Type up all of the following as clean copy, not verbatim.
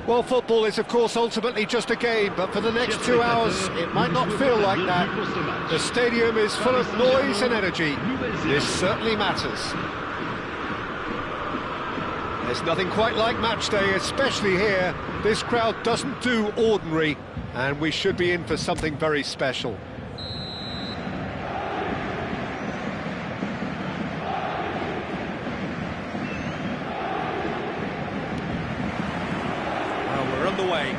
Well, football is, of course, ultimately just a game, but for the next 2 hours, it might not feel like that. The stadium is full of noise and energy. This certainly matters. There's nothing quite like match day, especially here. This crowd doesn't do ordinary, and we should be in for something very special. Way.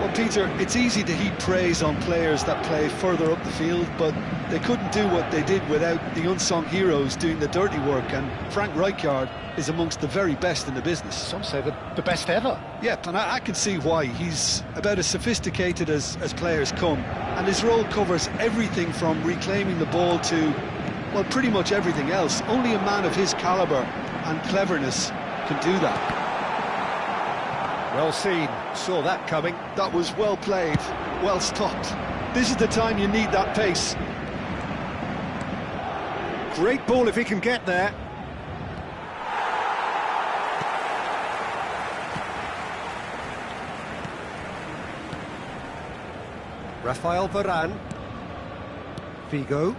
Well, Peter, it's easy to heap praise on players that play further up the field, but they couldn't do what they did without the unsung heroes doing the dirty work, and Frank Rijkaard is amongst the very best in the business. Some say the best ever. Yeah, and I can see why. He's about as sophisticated as players come, and his role covers everything from reclaiming the ball to, well, pretty much everything else. Only a man of his calibre and cleverness can do that. Well seen, saw that coming. That was well played, well stopped. This is the time you need that pace. Great ball if he can get there. Rafael Varane. Figo.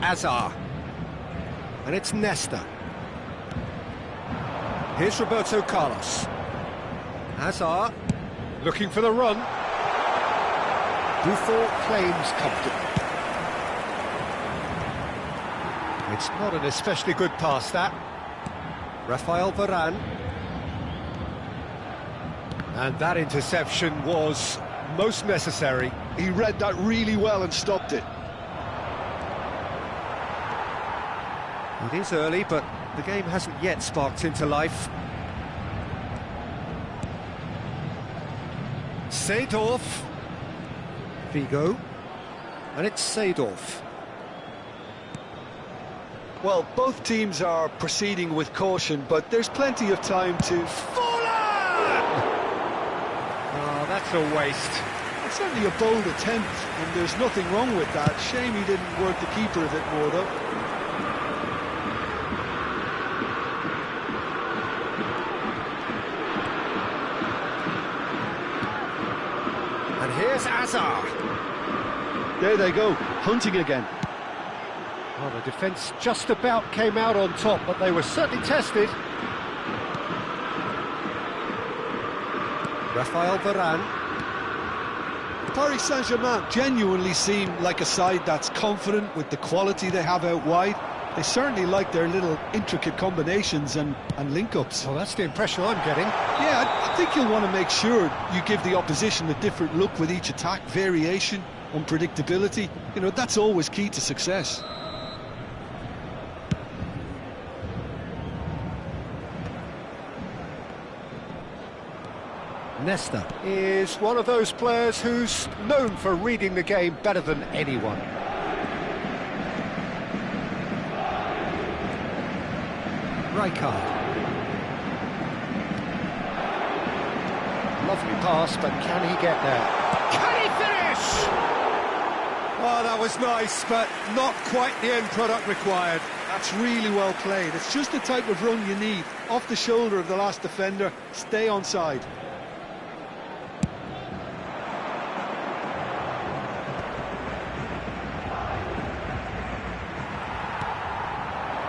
Azar. And it's Nesta. Here's Roberto Carlos. Hazard, looking for the run. Buffon claims comfortably. It's not an especially good pass, that. Rafael Varane. And that interception was most necessary. He read that really well and stopped it. It is early, but the game hasn't yet sparked into life. Seedorf. Figo. And it's Seedorf. Well, both teams are proceeding with caution, but there's plenty of time to... Fallen! Oh, that's a waste. It's certainly a bold attempt, and there's nothing wrong with that. Shame he didn't work the keeper a bit more, though. Here's Azar. There they go, hunting again. Well, the defence just about came out on top, but they were certainly tested. Rafael Varane. Paris Saint-Germain genuinely seem like a side that's confident with the quality they have out wide. They certainly like their little intricate combinations and link-ups. Well, that's the impression I'm getting. Yeah, I think you'll want to make sure you give the opposition a different look with each attack, variation, unpredictability. You know, that's always key to success. Nesta is one of those players who's known for reading the game better than anyone. Rijkaard. Lovely pass, but can he get there? Can he finish? Oh, that was nice, but not quite the end product required. That's really well played. It's just the type of run you need. Off the shoulder of the last defender, stay onside.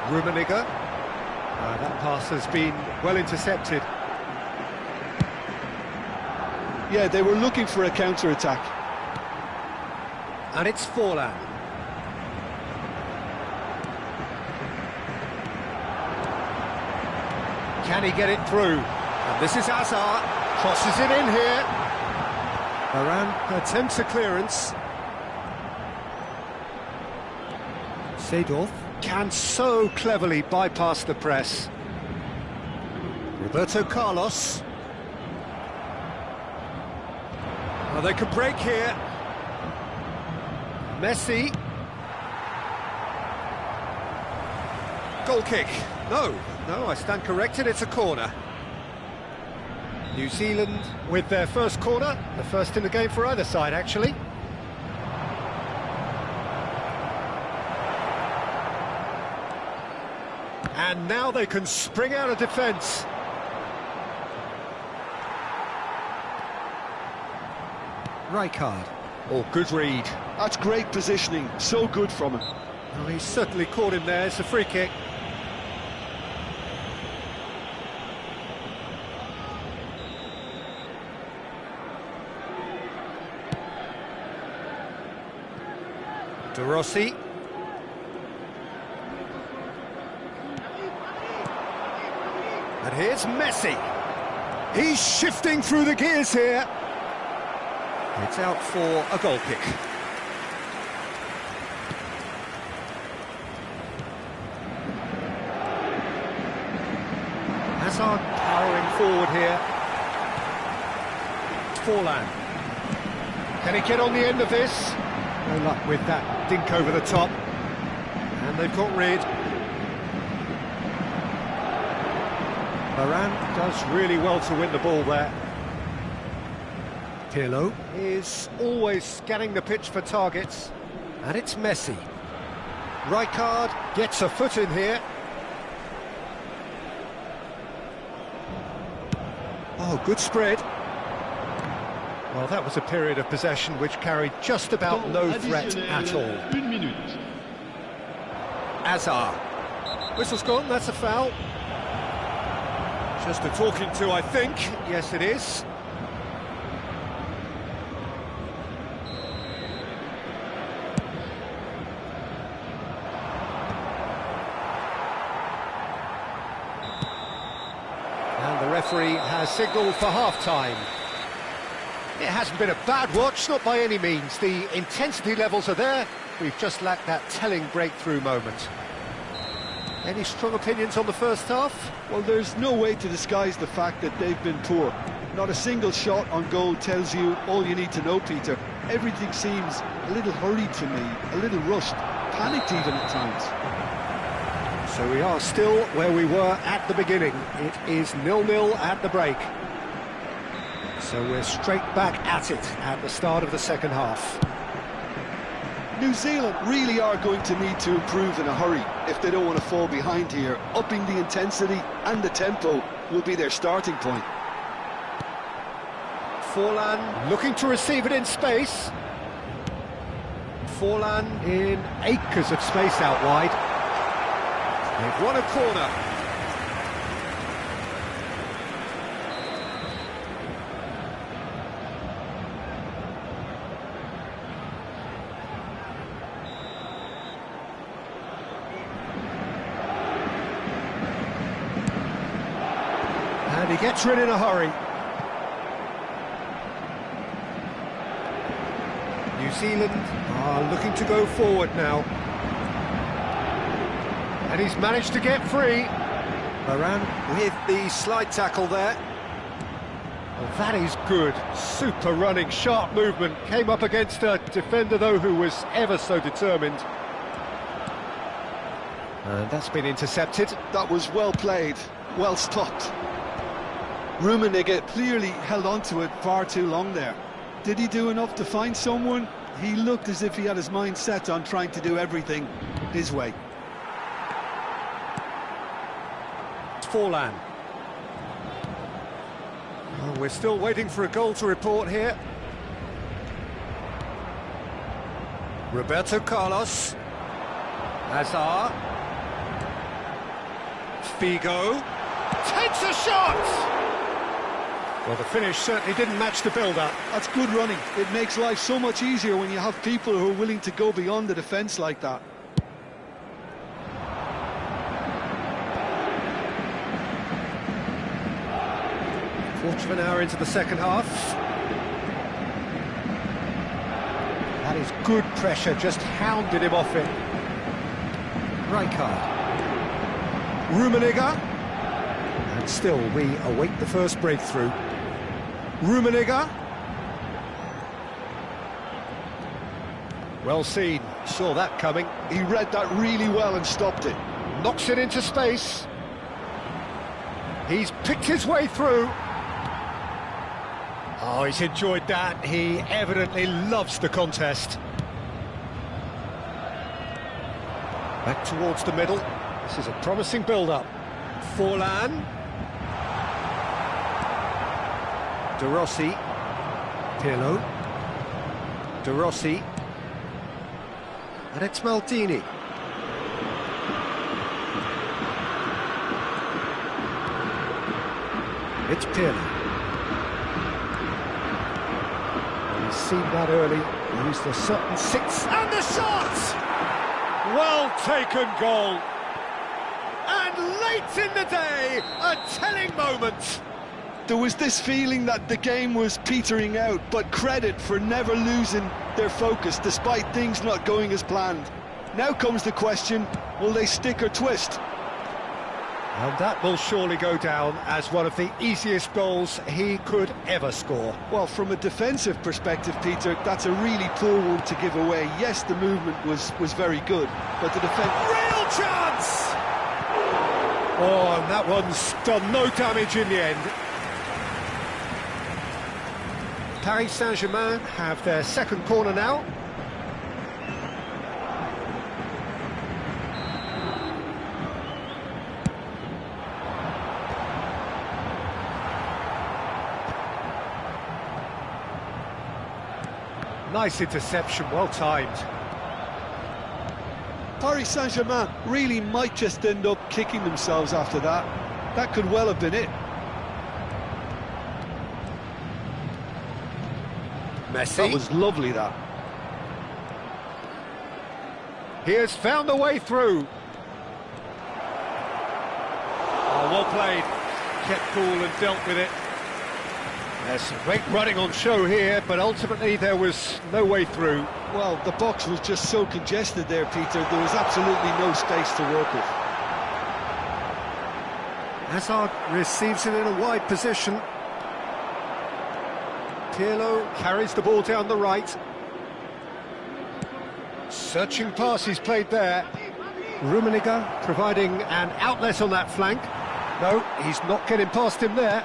Rummenigge. That pass has been well intercepted. Yeah, they were looking for a counter-attack. And it's Forlan. Can he get it through? And this is Hazard. Crosses it in here. Varane attempts a clearance. Seedorf can so cleverly bypass the press. Roberto Carlos. Oh, they could break here. Messi. Goal kick. No, I stand corrected, it's a corner. New Zealand with their first corner, the first in the game for either side, actually. And now they can spring out of defence. Rijkaard. Oh, good read. That's great positioning, so good from him. Well, he's certainly caught him there. It's a free kick. De Rossi. And here's Messi. He's shifting through the gears here. It's out for a goal kick. Hazard powering forward here. Forlan. Can he get on the end of this? No luck with that dink over the top. And they've got rid. Varane does really well to win the ball there. Pirlo is always scanning the pitch for targets. And it's Messi. Rijkaard gets a foot in here. Oh, good spread. Well, that was a period of possession which carried just about no threat at all. Hazard. Whistle's gone, that's a foul. Just a talking to, I think. Yes, it is. And the referee has signalled for half-time. It hasn't been a bad watch, not by any means. The intensity levels are there. We've just lacked that telling breakthrough moment. Any strong opinions on the first half? Well, there's no way to disguise the fact that they've been poor. Not a single shot on goal tells you all you need to know, Peter. Everything seems a little hurried to me, a little rushed, panicked even at times. So we are still where we were at the beginning. It is 0-0 at the break. So we're straight back at it at the start of the second half. New Zealand really are going to need to improve in a hurry if they don't want to fall behind here. Upping the intensity and the tempo will be their starting point. Forlan looking to receive it in space. Forlan in acres of space out wide. They've won a corner. And he gets rid in a hurry. New Zealand are looking to go forward now. And he's managed to get free. Varane with the slide tackle there. Well, that is good. Super running, sharp movement. Came up against a defender, though, who was ever so determined. And that's been intercepted. That was well played, well stopped. Rummenigge clearly held on to it far too long there. Did he do enough to find someone? He looked as if he had his mind set on trying to do everything his way. Forlan. Well, we're still waiting for a goal to report here. Roberto Carlos. Hazard. Figo. Takes a shot! Well, the finish certainly didn't match the build-up. That's good running. It makes life so much easier when you have people who are willing to go beyond the defence like that. Quarter of an hour into the second half. That is good pressure, just hounded him off it. Rijkaard. Rummenigge. And still, we await the first breakthrough. Rummenigge. Well seen, saw that coming. He read that really well and stopped it. Knocks it into space. He's picked his way through. Oh, he's enjoyed that. He evidently loves the contest. Back towards the middle. This is a promising build-up. Forlan. De Rossi. Pirlo. De Rossi. And it's Maldini. It's Pirlo. He's seen that early. He used a certain six. And the shot! Well taken goal. And late in the day, a telling moment. There was this feeling that the game was petering out, but credit for never losing their focus despite things not going as planned. Now comes the question, will they stick or twist? And that will surely go down as one of the easiest goals he could ever score. Well, from a defensive perspective, Peter, that's a really poor one to give away. Yes, the movement was very good, but the defence... Real chance! Oh, and that one's done no damage in the end. Paris Saint-Germain have their second corner now. Nice interception, well timed. Paris Saint-Germain really might just end up kicking themselves after that. That could well have been it. Messi. That was lovely, that. He has found a way through. Oh, well played. Kept cool and dealt with it. There's some great running on show here, but ultimately there was no way through. Well, the box was just so congested there, Peter. There was absolutely no space to work with. Hazard receives it in a wide position. Pirlo carries the ball down the right. Searching pass he's played there. Rummenigge providing an outlet on that flank. No, he's not getting past him there.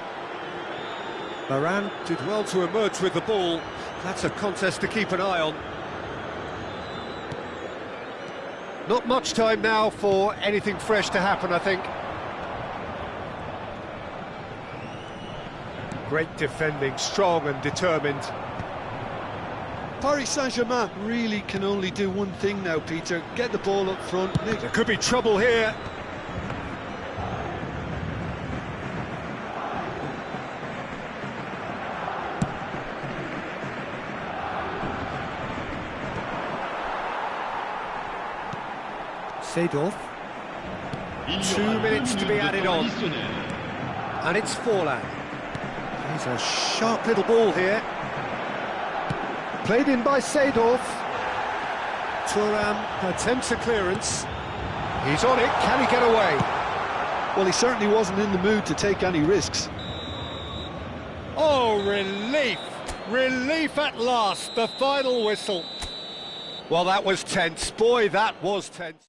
Varane did well to emerge with the ball. That's a contest to keep an eye on. Not much time now for anything fresh to happen, I think. Great defending, strong and determined. Paris Saint-Germain really can only do one thing now, Peter. Get the ball up front. There could be trouble here. Seedorf. 2 minutes to be added on. And it's Forlan. He's a sharp little ball here. Played in by Seedorf. Thuram attempts a clearance. He's on it, can he get away? Well, he certainly wasn't in the mood to take any risks. Oh, relief! Relief at last, the final whistle. Well, that was tense. Boy, that was tense.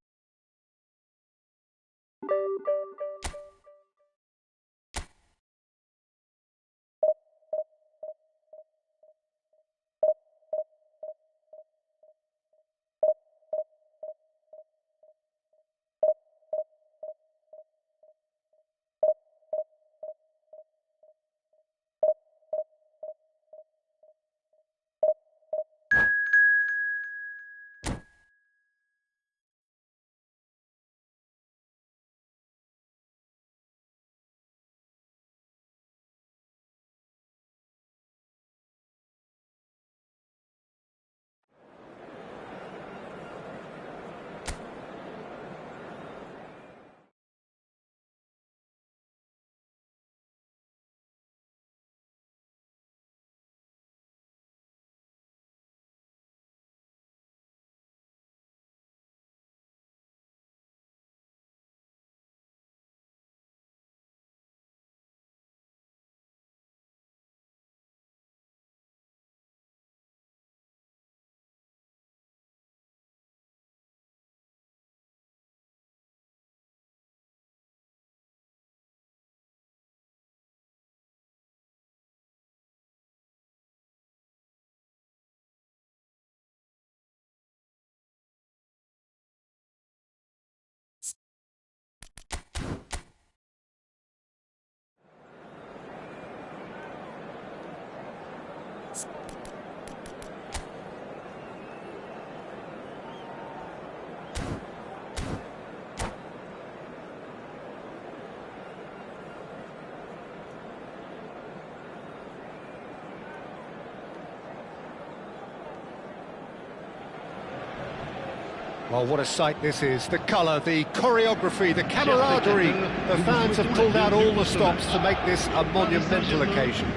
Well, what a sight this is. The colour, the choreography, the camaraderie. The fans have pulled out all the stops to make this a monumental occasion.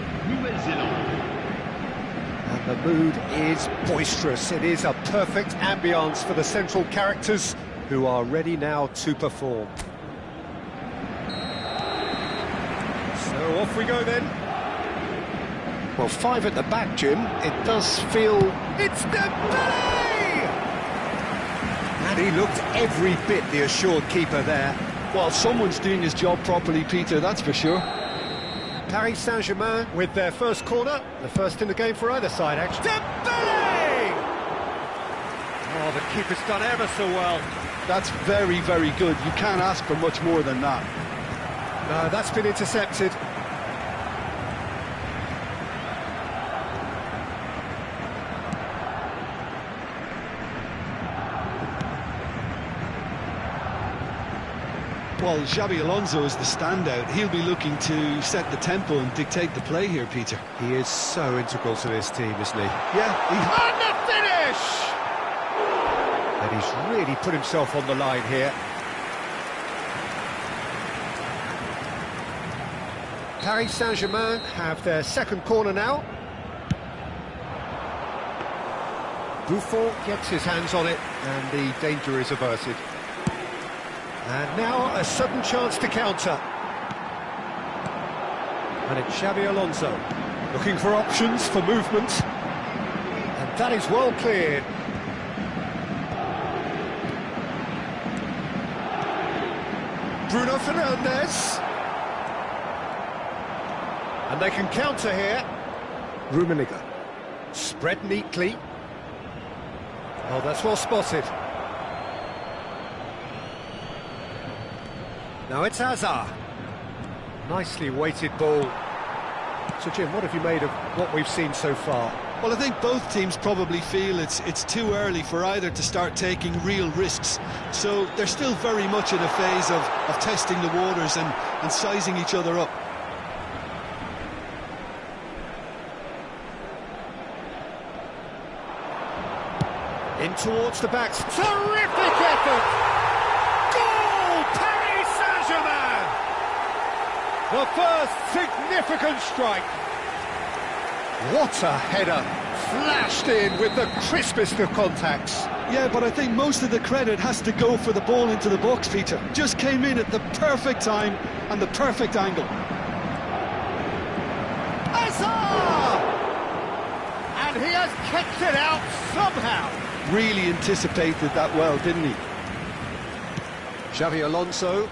And the mood is boisterous. It is a perfect ambience for the central characters who are ready now to perform. So off we go then. Well, 5 at the back, Jim. It does feel... It's Dembele! And he looked every bit the assured keeper there. Well, someone's doing his job properly, Peter, that's for sure. Paris Saint-Germain with their first corner, the first in the game for either side, actually. Dembele! Oh, the keeper's done ever so well. That's very, very good. You can't ask for much more than that. No, that's been intercepted. Well, Xabi Alonso is the standout. He'll be looking to set the tempo and dictate the play here, Peter. He is so integral to this team, isn't he? Yeah. And the finish! And he's really put himself on the line here. Paris Saint-Germain have their second corner now. Buffon gets his hands on it, and the danger is averted. And now a sudden chance to counter. And it's Xabi Alonso, looking for options for movement. And that is well cleared. Bruno Fernandes. And they can counter here. Rummenigge. Spread neatly. Oh, that's well spotted. Now it's Hazard. Nicely weighted ball. So, Jim, what have you made of what we've seen so far? Well, I think both teams probably feel it's too early for either to start taking real risks. So they're still very much in a phase of testing the waters and sizing each other up. In towards the backs. Terrific effort! Goal! Paris Saint-Germain! The first significant strike. What a header! Flashed in with the crispest of contacts. Yeah, but I think most of the credit has to go for the ball into the box, Peter. Just came in at the perfect time and the perfect angle. Hazard! And he has kicked it out somehow. Really anticipated that well, didn't he? Xabi Alonso.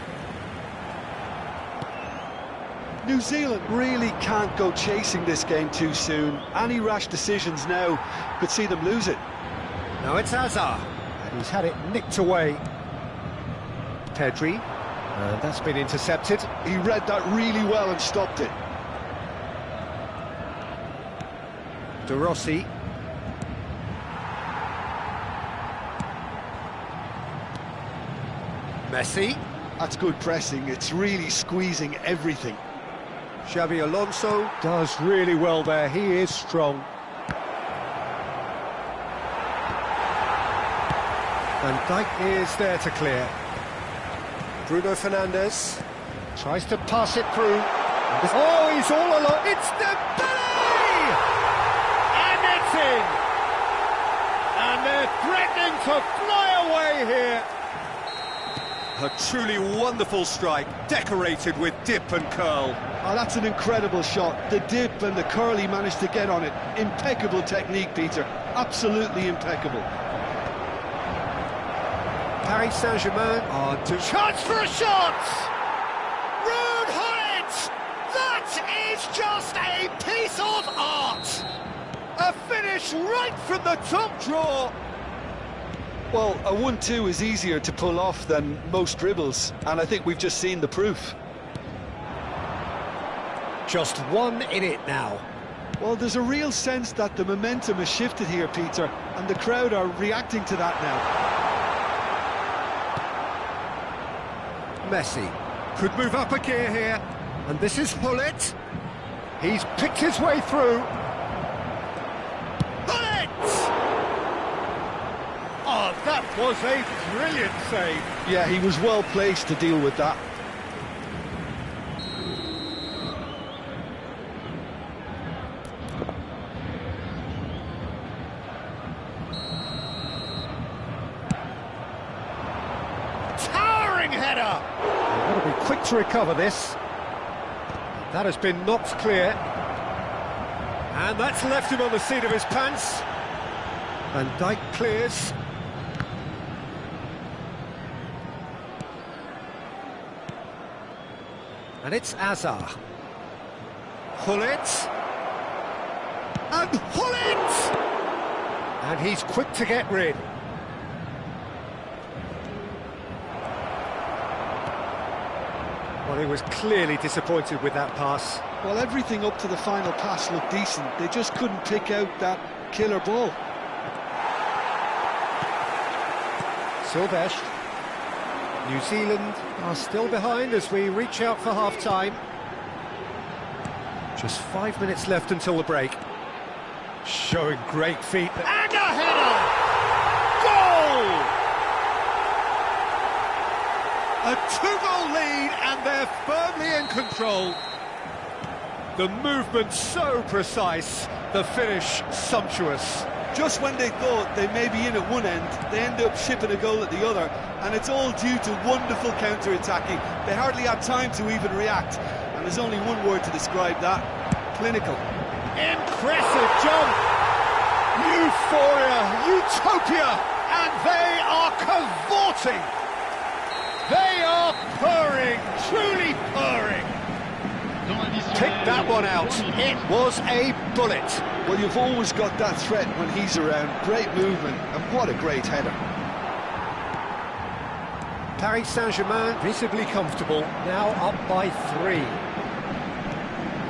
New Zealand really can't go chasing this game too soon. Any rash decisions now could see them lose it. Now it's Hazard, and he's had it nicked away. Pedri, and that's been intercepted. He read that really well and stopped it. De Rossi. Messi. That's good pressing. It's really squeezing everything. Xabi Alonso does really well there. He is strong. Van Dijk is there to clear. Bruno Fernandes tries to pass it through. Oh, he's all alone. It's Dembele! And it's in! And they're threatening to fly away here. A truly wonderful strike, decorated with dip and curl. Oh, that's an incredible shot. The dip and the curl he managed to get on it. Impeccable technique, Peter. Absolutely impeccable. Paris Saint-Germain on to... Chance for a shot! Ruud Gullit! That is just a piece of art! A finish right from the top drawer! Well, a 1-2 is easier to pull off than most dribbles, and I think we've just seen the proof. Just one in it now. Well, there's a real sense that the momentum has shifted here, Peter, and the crowd are reacting to that now. Messi could move up a gear here, and this is Gullit. He's picked his way through. Gullit! Oh, that was a brilliant save. Yeah, he was well placed to deal with that. Towering header! They've got to be quick to recover this. That has been knocked clear. And that's left him on the seat of his pants. Van Dijk clears. And it's Azar. Gullit. And Gullit! And he's quick to get rid. Well, he was clearly disappointed with that pass. Well, everything up to the final pass looked decent. They just couldn't pick out that killer ball. Silvestre. New Zealand are still behind as we reach out for half-time. Just 5 minutes left until the break. Showing great feet. And a header! Goal! A 2-goal lead and they're firmly in control. The movement so precise, the finish sumptuous. Just when they thought they may be in at one end, they end up shipping a goal at the other, and it's all due to wonderful counter-attacking. They hardly had time to even react, and there's only one word to describe that: clinical. Impressive jump! Euphoria, utopia, and they are cavorting! They are purring, truly purring! Pick that one out, it was a bullet. Well, you've always got that threat when he's around. Great movement, and what a great header. Paris Saint-Germain visibly comfortable, now up by 3.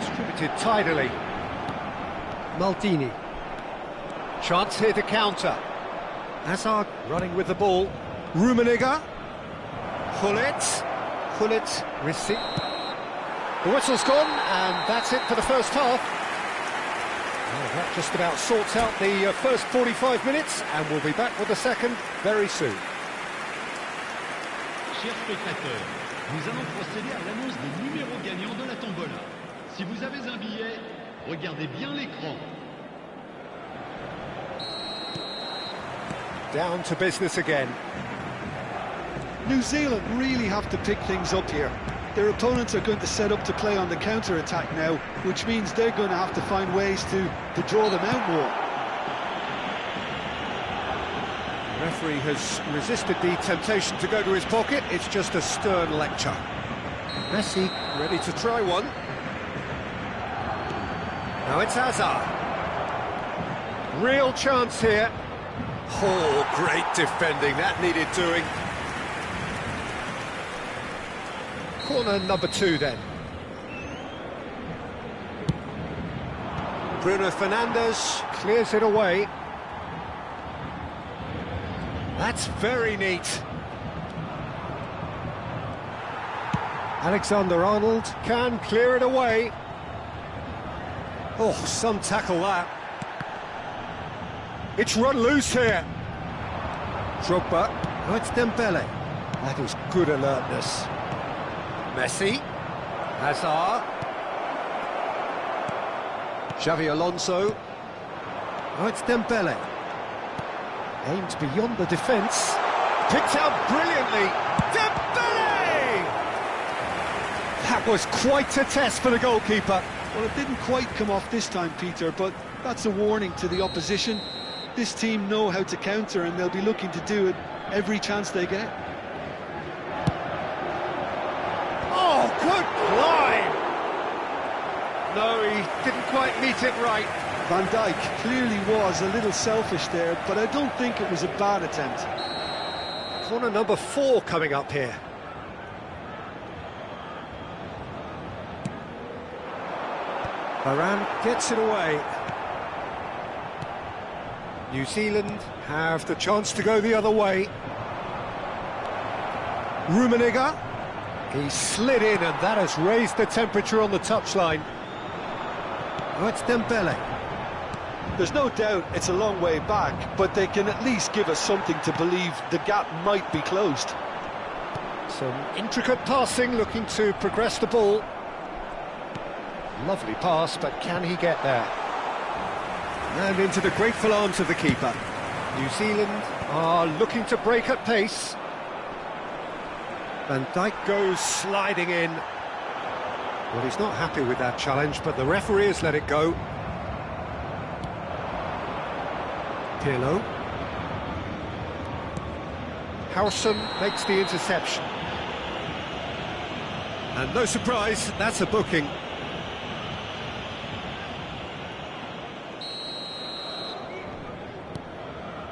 Distributed tidily. Maldini. Chance here to counter. Hazard running with the ball. Rummenigge. Gullit receive. The whistle's gone, and that's it for the first half. Well, that just about sorts out the first 45 minutes, and we'll be back with the second very soon. Chers spectateurs, nous allons procéder à l'annonce des numéros gagnants de la tombola. Si vous avez un billet, regardez bien l'écran. Down to business again. New Zealand really have to pick things up here. Their opponents are going to set up to play on the counter-attack now, which means they're going to have to find ways to draw them out more. The referee has resisted the temptation to go to his pocket. It's just a stern lecture. Messi ready to try one. Now it's Hazard. Real chance here. Oh, great defending. That needed doing. Corner number 2 then. Bruno Fernandes clears it away. That's very neat. Alexander-Arnold can clear it away. Oh, some tackle that. It's run loose here. Drogba. Oh, it's Dembele. That is good alertness. Messi. Hazard. Xavi Alonso. Oh, it's Dembele. Aims beyond the defence. Picked out brilliantly. Dembele! That was quite a test for the goalkeeper. Well, it didn't quite come off this time, Peter, but that's a warning to the opposition. This team know how to counter, and they'll be looking to do it every chance they get. Oh, good climb! No, he didn't quite meet it right. Van Dijk clearly was a little selfish there, but I don't think it was a bad attempt. Corner number 4 coming up here. Varane gets it away. New Zealand have the chance to go the other way. Rummenigge. He slid in, and that has raised the temperature on the touchline. Oh, it's Dembele. There's no doubt it's a long way back, but they can at least give us something to believe the gap might be closed. Some intricate passing, looking to progress the ball. Lovely pass, but can he get there? And into the grateful arms of the keeper. New Zealand are looking to break at pace. Van Dijk goes sliding in. Well, he's not happy with that challenge, but the referee has let it go. Pirlo. Howson makes the interception. And no surprise, that's a booking.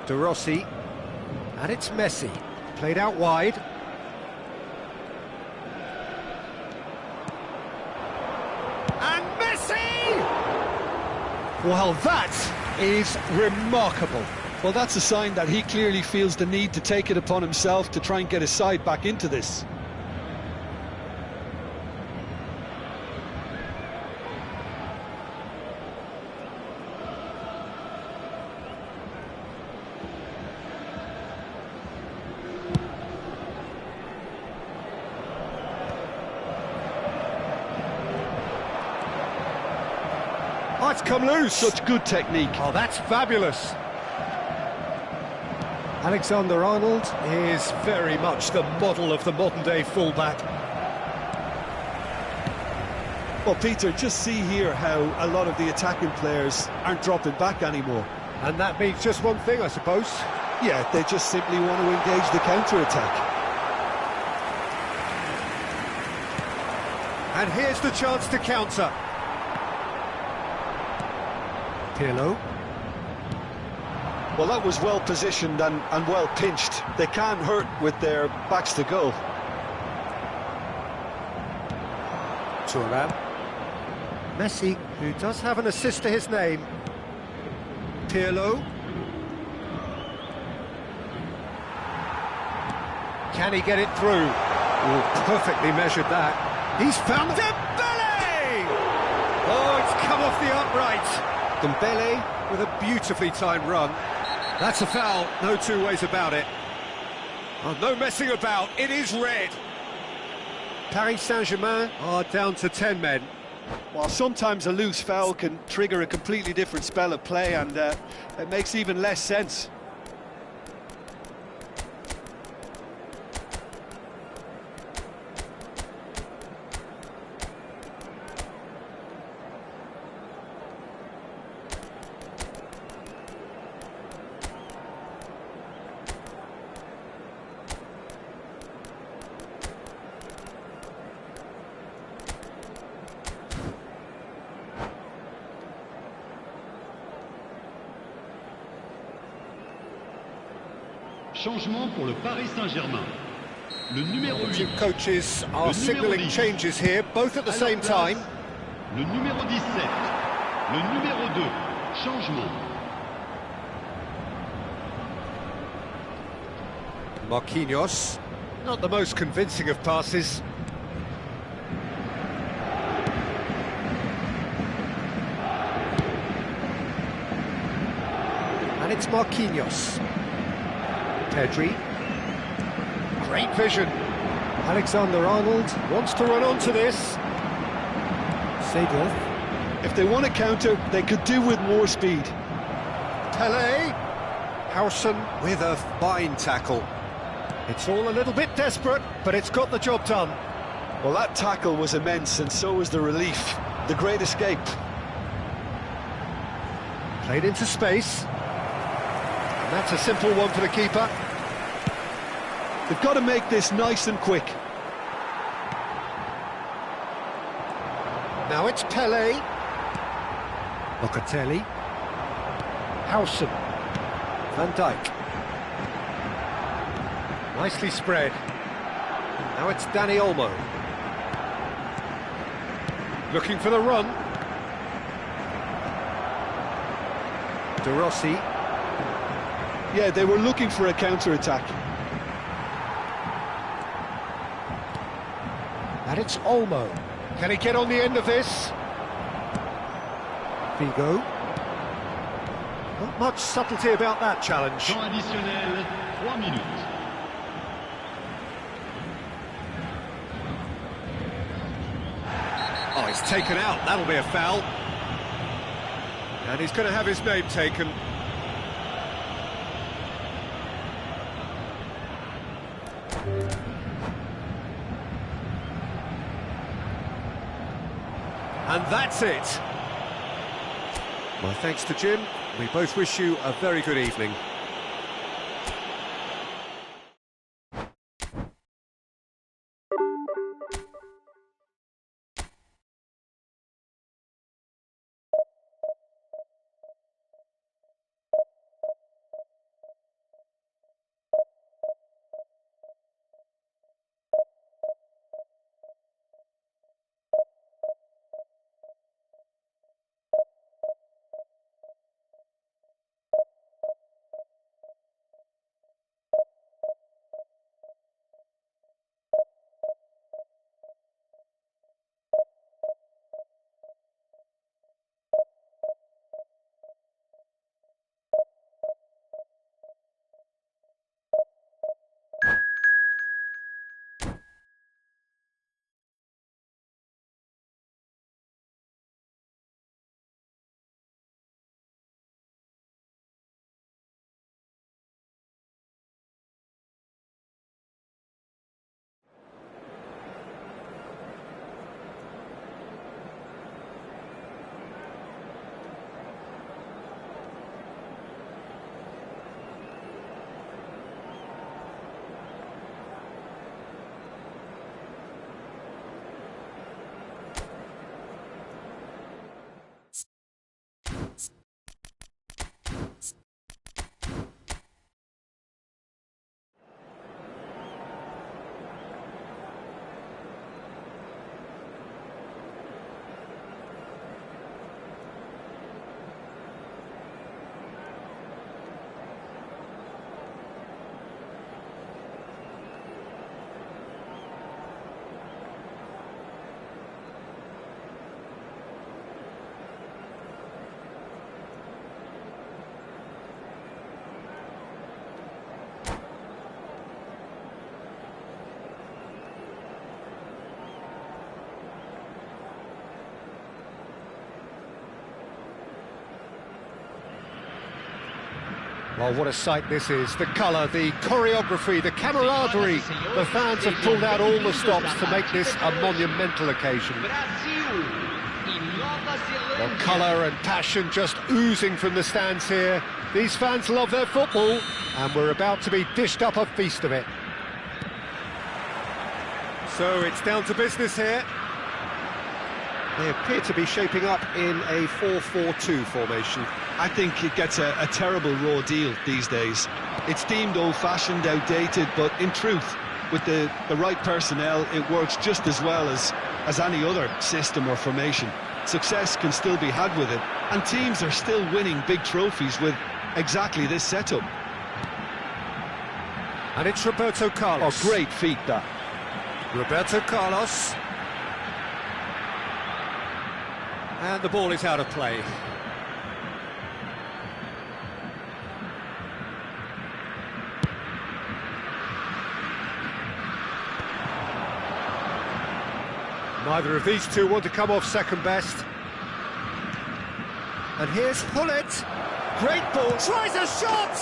De Rossi. And it's Messi. Played out wide. And Messi! Well, that is remarkable. Well, that's a sign that he clearly feels the need to take it upon himself to try and get his side back into this. Oh, it's come loose. Such good technique. Oh, that's fabulous. Alexander-Arnold is very much the model of the modern-day fullback. Well, Peter, just see here how a lot of the attacking players aren't dropping back anymore. And that means just one thing, I suppose. Yeah, they just simply want to engage the counter-attack. And here's the chance to counter. Pirlo. Well, that was well positioned and well pinched. They can hurt with their backs to goal. Thuram. Messi, who does have an assist to his name. Pirlo. Can he get it through? Oh, perfectly measured that. He's found Dembele! Oh, it's come off the upright. Dembele with a beautifully timed run. That's a foul, no two ways about it. Oh, no messing about, it is red. Paris Saint-Germain are down to 10 men. Well, sometimes a loose foul can trigger a completely different spell of play, and it makes even less sense. Changement pour le Paris Saint-Germain. Le numéro 8. Two coaches are signalling changes here, both at the same time. Le numéro 17. Le numéro 2. Changement. Marquinhos, not the most convincing of passes. And it's Marquinhos. Pedri. Great vision. Alexander-Arnold wants to run onto this. Seedorf. If they want to counter, they could do with more speed. Pele. Howson with a fine tackle. It's all a little bit desperate, but it's got the job done. Well, that tackle was immense, and so was the relief. The great escape. Played into space. And that's a simple one for the keeper. They've got to make this nice and quick. Now it's Pele. Locatelli. Howson. Van Dijk. Nicely spread. Now it's Dani Olmo. Looking for the run. De Rossi. Yeah, they were looking for a counter-attack. And it's Olmo. Can he get on the end of this? Figo. Not much subtlety about that challenge. Temps additionnel, 3 minutes. Oh, he's taken out. That'll be a foul. And he's going to have his name taken. And that's it. Well, thanks to Jim. We both wish you a very good evening. Well, what a sight this is. The colour, the choreography, the camaraderie. The fans have pulled out all the stops to make this a monumental occasion. Well, colour and passion just oozing from the stands here. These fans love their football, and we're about to be dished up a feast of it. So it's down to business here. They appear to be shaping up in a 4-4-2 formation. I think it gets a terrible raw deal these days. It's deemed old-fashioned, outdated, but in truth, with the right personnel, it works just as well as any other system or formation. Success can still be had with it, and teams are still winning big trophies with exactly this setup. And it's Roberto Carlos. Oh, great feat, that. Roberto Carlos. And the ball is out of play. Neither of these two want to come off second best. And here's Hullet. Great ball. Tries a shot.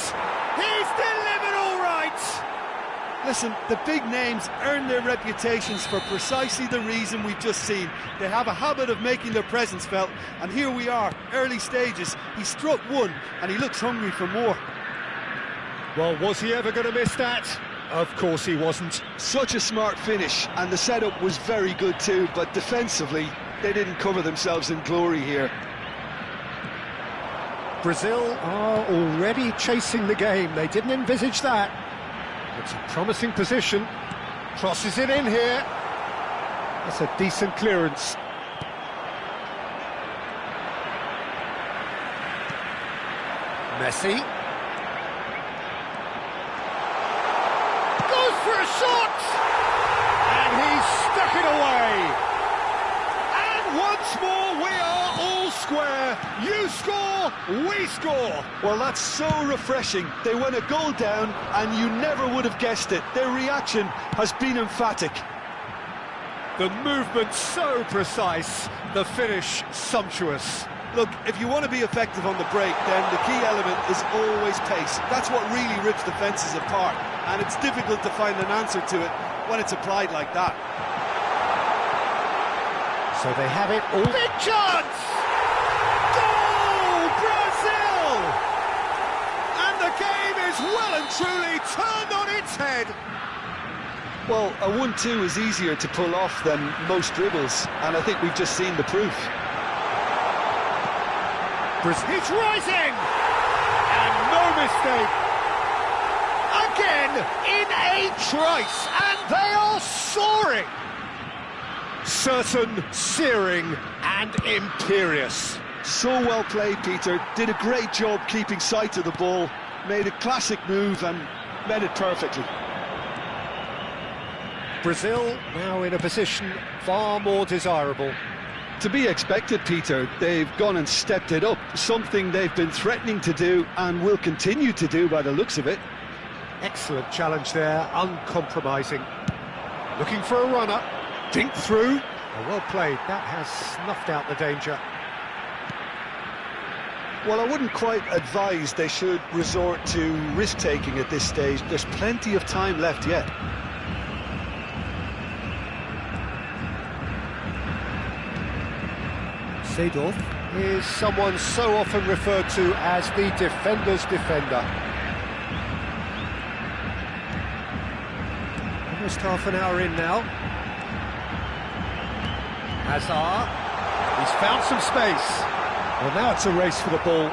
He's delivered all right. Listen, the big names earn their reputations for precisely the reason we've just seen. They have a habit of making their presence felt, and here we are, early stages. He struck one, and he looks hungry for more. Well, was he ever going to miss that? Of course he wasn't. Such a smart finish, and the setup was very good too, but defensively, they didn't cover themselves in glory here. Brazil are already chasing the game. They didn't envisage that. It's a promising position. Crosses it in here. That's a decent clearance. Messi. Goes for a shot! And he's stuck it away. And once more we are all square. You score! score, we score! Well, that's so refreshing. They went a goal down and you never would have guessed it. Their reaction has been emphatic. The movement so precise, the finish sumptuous. Look, if you want to be effective on the break, then the key element is always pace. That's what really rips defences apart, and it's difficult to find an answer to it when it's applied like that. So they have it all. Big chance! Goal! Brazil! And the game is well and truly turned on its head. Well, a 1-2 is easier to pull off than most dribbles, and I think we've just seen the proof. It's rising! And no mistake! Again, in a trice, and they are soaring! Certain, searing, and imperious. So well played, Peter. Did a great job keeping sight of the ball, made a classic move and met it perfectly. Brazil now in a position far more desirable. To be expected, Peter. They've gone and stepped it up, something they've been threatening to do and will continue to do by the looks of it. Excellent challenge there, uncompromising. Looking for a runner, dink through. Oh, well played, that has snuffed out the danger. Well, I wouldn't quite advise they should resort to risk-taking at this stage. There's plenty of time left yet. Seedorf is someone so often referred to as the defender's defender. Almost half an hour in now. Hazard, he's found some space. Well, now it's a race for the ball.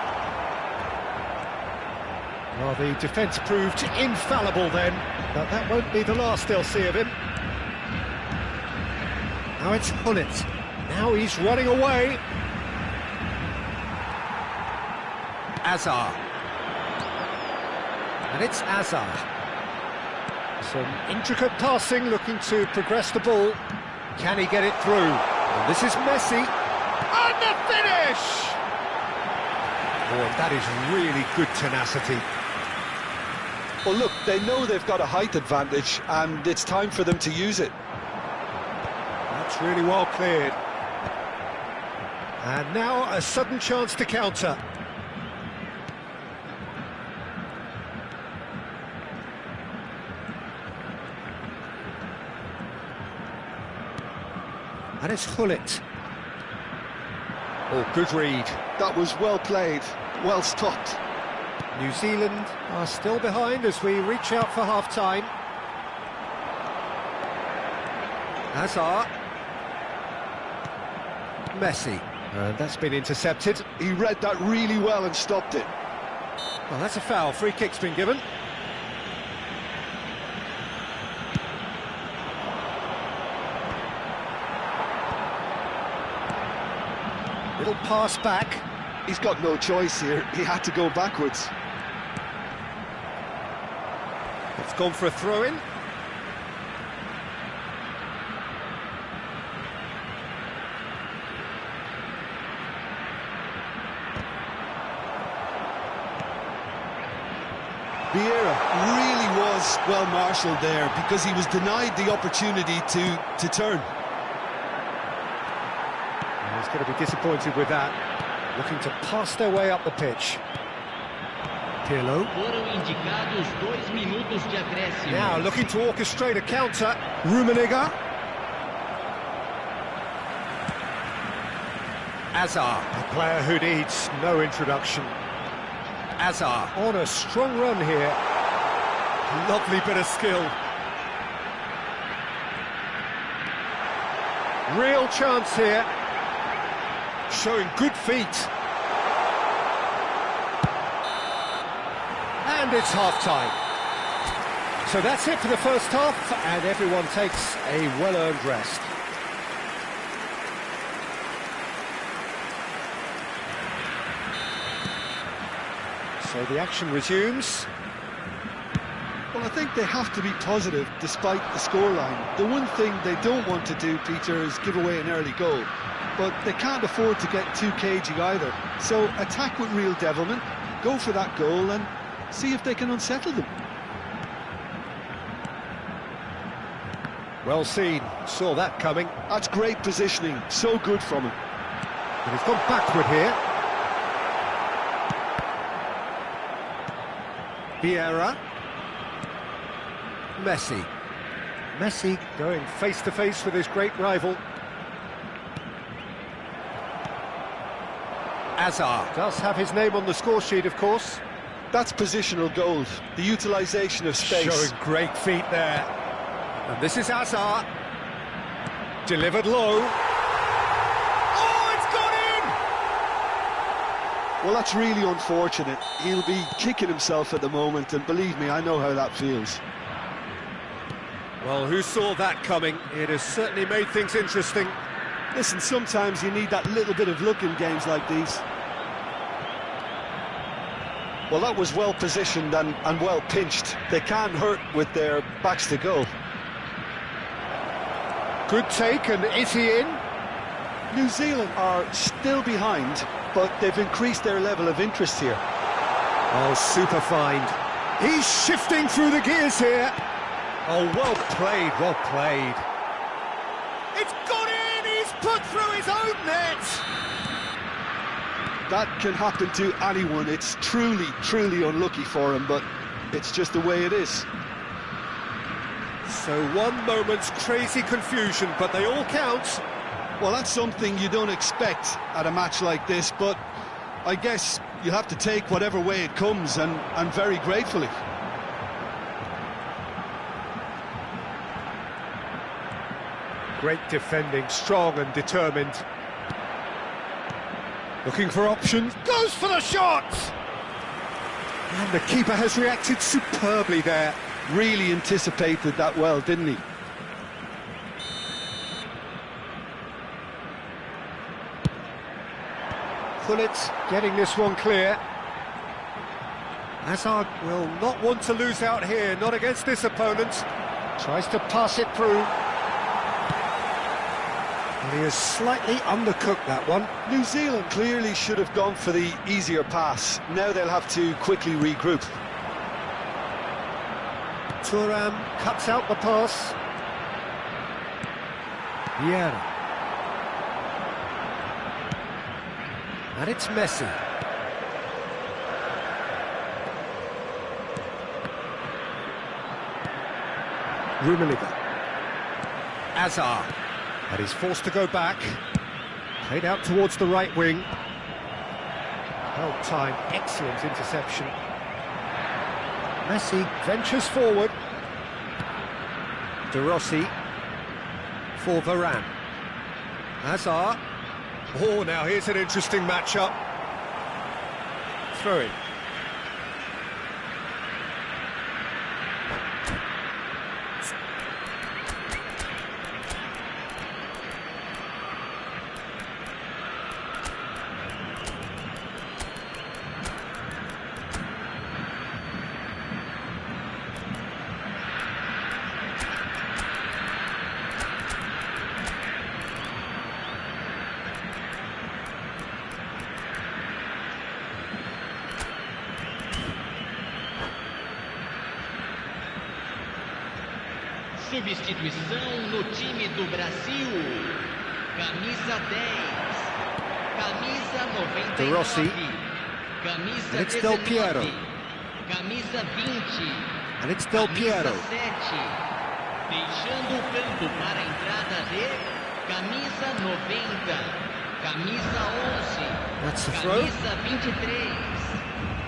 Well, the defence proved infallible then, but that won't be the last they'll see of him. Now it's Hullet. Now he's running away. Hazard. And it's Hazard. Some intricate passing, looking to progress the ball. Can he get it through? And this is Messi. And the finish! Boy, that is really good tenacity. Well, look, they know they've got a height advantage, and it's time for them to use it. That's really well cleared. And now a sudden chance to counter. And it's Hullet. Oh, good read. That was well played, well stopped. New Zealand are still behind as we reach out for half-time. Hazard. Messi. And that's been intercepted. He read that really well and stopped it. Well, that's a foul. Free kick's been given. Little pass back. He's got no choice here. He had to go backwards. It's gone for a throw-in. Vieira really was well marshalled there because he was denied the opportunity to turn. He's going to be disappointed with that. Looking to pass their way up the pitch. Pirlo. Now looking to orchestrate a counter. Rummenigge. Hazard, a player who needs no introduction. Hazard on a strong run here. Lovely bit of skill. Real chance here. Showing good feet. And it's half-time. So that's it for the first half, and everyone takes a well-earned rest. So the action resumes. Well, I think they have to be positive despite the scoreline. The one thing they don't want to do, Peter, is give away an early goal. but they can't afford to get too cagey either. So attack with real devilment, go for that goal and see if they can unsettle them. Well seen, saw that coming. That's great positioning, so good from him. And he's gone backward here. Vieira. Messi. Messi going face-to-face with his great rival. Hazard does have his name on the score sheet, of course. That's positional gold, the utilisation of space. Showing great feet there. And this is Hazard. Delivered low. Oh, it's gone in! Well, that's really unfortunate. He'll be kicking himself at the moment, and believe me, I know how that feels. Well, who saw that coming? It has certainly made things interesting. Listen, sometimes you need that little bit of luck in games like these. Well, that was well positioned and well pinched. They can't hurt with their backs to goal. Good take, and is he in? New Zealand are still behind, but they've increased their level of interest here. Oh, super find. He's shifting through the gears here. Oh, well played, well played. It's gone in, he's put through his own net. That can happen to anyone. It's truly, truly unlucky for him, but it's just the way it is. So one moment's crazy confusion, but they all count. Well, that's something you don't expect at a match like this, but I guess you have to take whatever way it comes, and very gratefully. Great defending, strong and determined. Looking for options, goes for the shot! And the keeper has reacted superbly there. Really anticipated that well, didn't he? Gullit getting this one clear. Hazard will not want to lose out here, not against this opponent. Tries to pass it through. And he has slightly undercooked that one. New Zealand clearly should have gone for the easier pass. Now they'll have to quickly regroup. Thuram cuts out the pass. Vieira. And it's Messi. Rummenigge. Hazard. And he's forced to go back. Played out towards the right wing. Held time, excellent interception. Messi ventures forward. De Rossi for Varane. Hazard. Oh, now here's an interesting matchup. Throw in. Substituição no time do Brasil. Camisa 10. Camisa 99. De Rossi. Camisa And it's Del 19. Piero. Camisa 20. And it's Del Piero. Camisa 7. Deixando o campo para a entrada de camisa 90. Camisa 11. That's the throw. Camisa 23.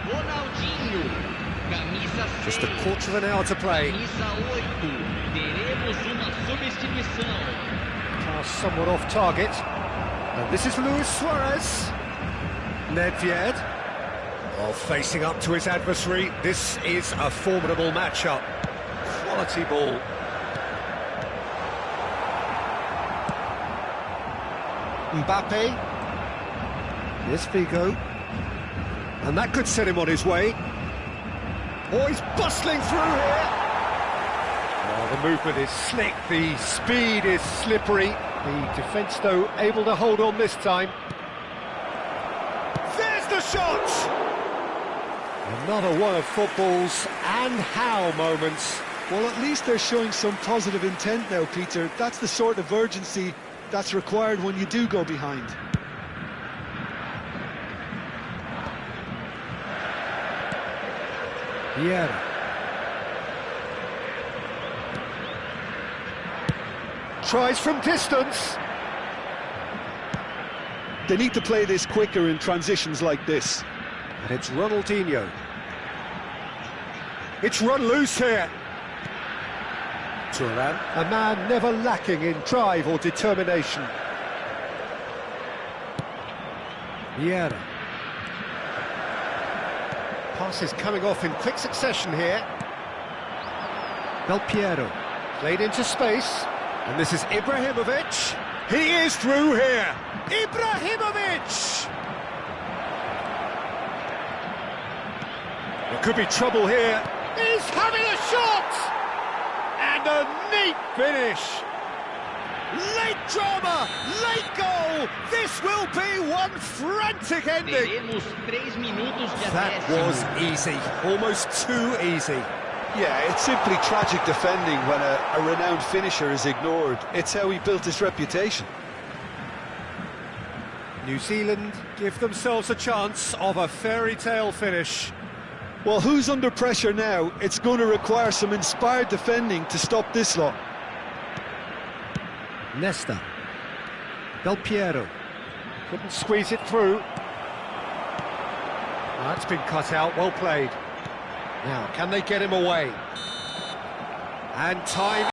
Ronaldinho. Camisa 6. Just a quarter of an hour to play. Camisa 8. Teremos uma substituição. Pass somewhat off target. And this is Luis Suarez. Nedved. Oh, facing up to his adversary. This is a formidable matchup. Quality ball. Mbappe. Here's Figo. And that could set him on his way. Oh, he's bustling through here. Oh, the movement is slick, the speed is slippery. The defence, though, able to hold on this time. There's the shot! Another one of football's and how moments. Well, at least they're showing some positive intent now, Peter. That's the sort of urgency that's required when you do go behind. Vieira. Tries from distance. They need to play this quicker in transitions like this. And it's Ronaldinho. It's run loose here. Thuram, a man never lacking in drive or determination. Vieira. Passes coming off in quick succession here. Del Piero. Played into space. And this is Ibrahimovic. He is through here. Ibrahimovic! There could be trouble here. He's having a shot! And a neat finish. Late drama, late goal. This will be one frantic ending. Teremos 3 minutos de That acréscimo. was easy, almost too easy. Yeah, it's simply tragic defending when a renowned finisher is ignored. It's how he built his reputation. New Zealand give themselves a chance of a fairy tale finish. Well, who's under pressure now? It's going to require some inspired defending to stop this lot. Nesta. Del Piero. Couldn't squeeze it through. That's been cut out, well played. Now, can they get him away? And time